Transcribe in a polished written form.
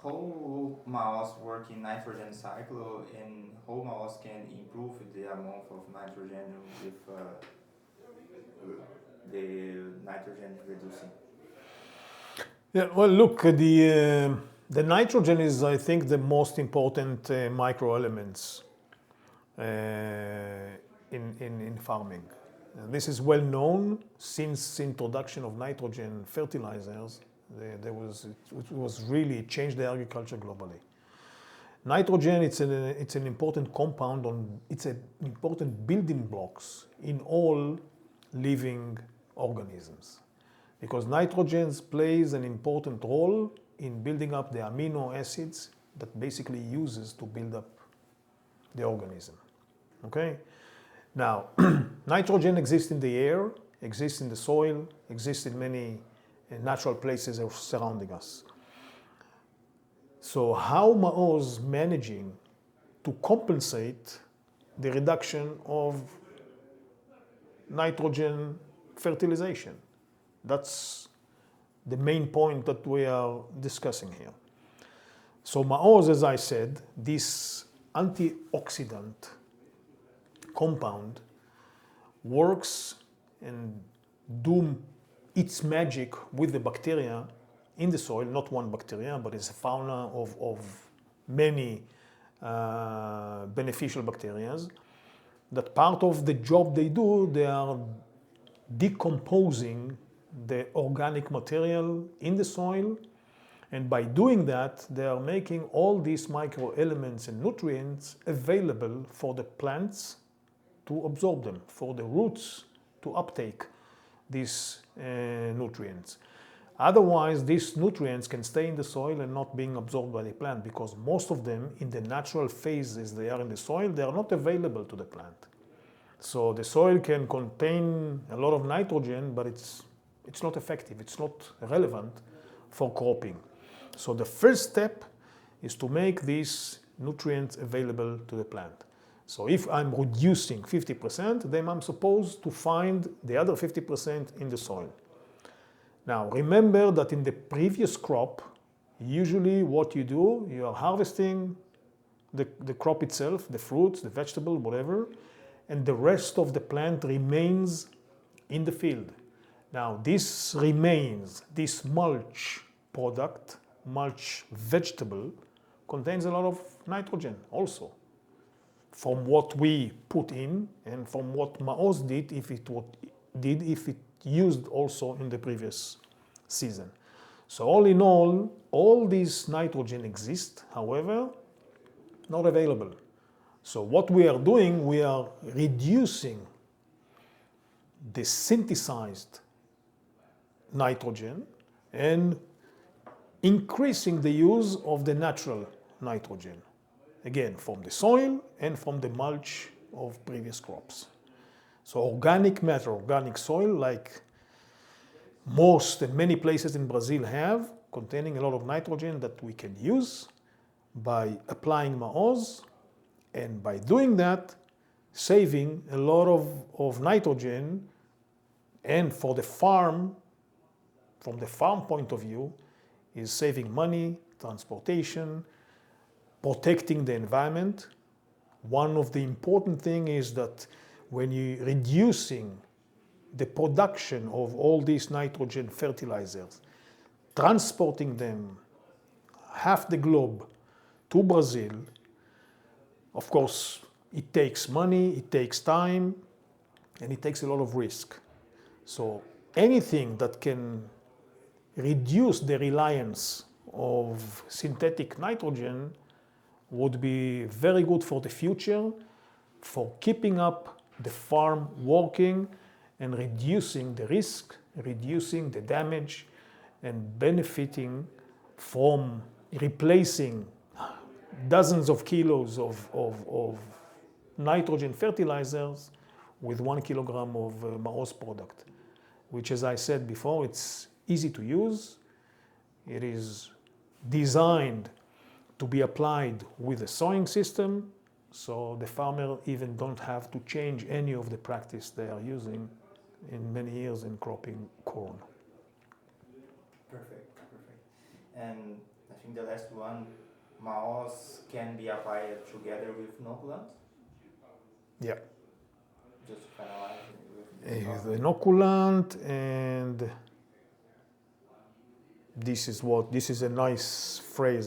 how mouse work in nitrogen cycle and how mouse can improve the amount of nitrogen with the nitrogen reducing? Yeah, well, look, the nitrogen is, I think, the most important microelements in farming. This is well known since introduction of nitrogen fertilizers. It was really changed the agriculture globally. Nitrogen, it's an important compound it's an important building blocks in all living organisms, because nitrogen plays an important role in building up the amino acids that basically uses to build up the organism. Okay? Now, nitrogen exists in the air, exists in the soil, exists in many natural places surrounding us. So how Maoz managing to compensate the reduction of nitrogen fertilization? That's the main point that we are discussing here. So Maoz, as I said, this antioxidant compound works and do its magic with the bacteria in the soil, not one bacteria, but it's a fauna of many beneficial bacteria. That part of the job they do, they are decomposing the organic material in the soil, and by doing that, they are making all these microelements and nutrients available for the plants to absorb them, for the roots to uptake these nutrients. Otherwise, these nutrients can stay in the soil and not being absorbed by the plant, because most of them, in the natural phases they are in the soil, they are not available to the plant. So the soil can contain a lot of nitrogen, but it's not effective, it's not relevant for cropping. So the first step is to make these nutrients available to the plant. So if I'm reducing 50%, then I'm supposed to find the other 50% in the soil. Now remember that in the previous crop, usually what you do, you are harvesting the crop itself, the fruits, the vegetable, whatever, and the rest of the plant remains in the field. Now this remains, this mulch product, mulch vegetable, contains a lot of nitrogen also, from what we put in and from what Maoz did if it used also in the previous season. So all in all this nitrogen exists, however, not available. So what we are doing, we are reducing the synthesized nitrogen and increasing the use of the natural nitrogen, again from the soil and from the mulch of previous crops. So organic matter, organic soil, like most and many places in Brazil have, containing a lot of nitrogen that we can use by applying Maoz, and by doing that, saving a lot of nitrogen, and for the farm, from the farm point of view, is saving money, transportation, protecting the environment. One of the important things is that when you're reducing the production of all these nitrogen fertilizers, transporting them half the globe to Brazil, of course, it takes money, it takes time, and it takes a lot of risk. So anything that can reduce the reliance of synthetic nitrogen would be very good for the future, for keeping up the farm working and reducing the risk, reducing the damage, and benefiting from replacing dozens of kilos of nitrogen fertilizers with 1 kilogram of Maoz product, which, as I said before, it's easy to use. It is designed to be applied with a sowing system, so the farmer even don't have to change any of the practice they are using in many years in cropping corn. Perfect. And I think the last one, MAOs can be applied together with inoculant? Yeah. Just to finalize with The inoculant, and this is a nice phrase.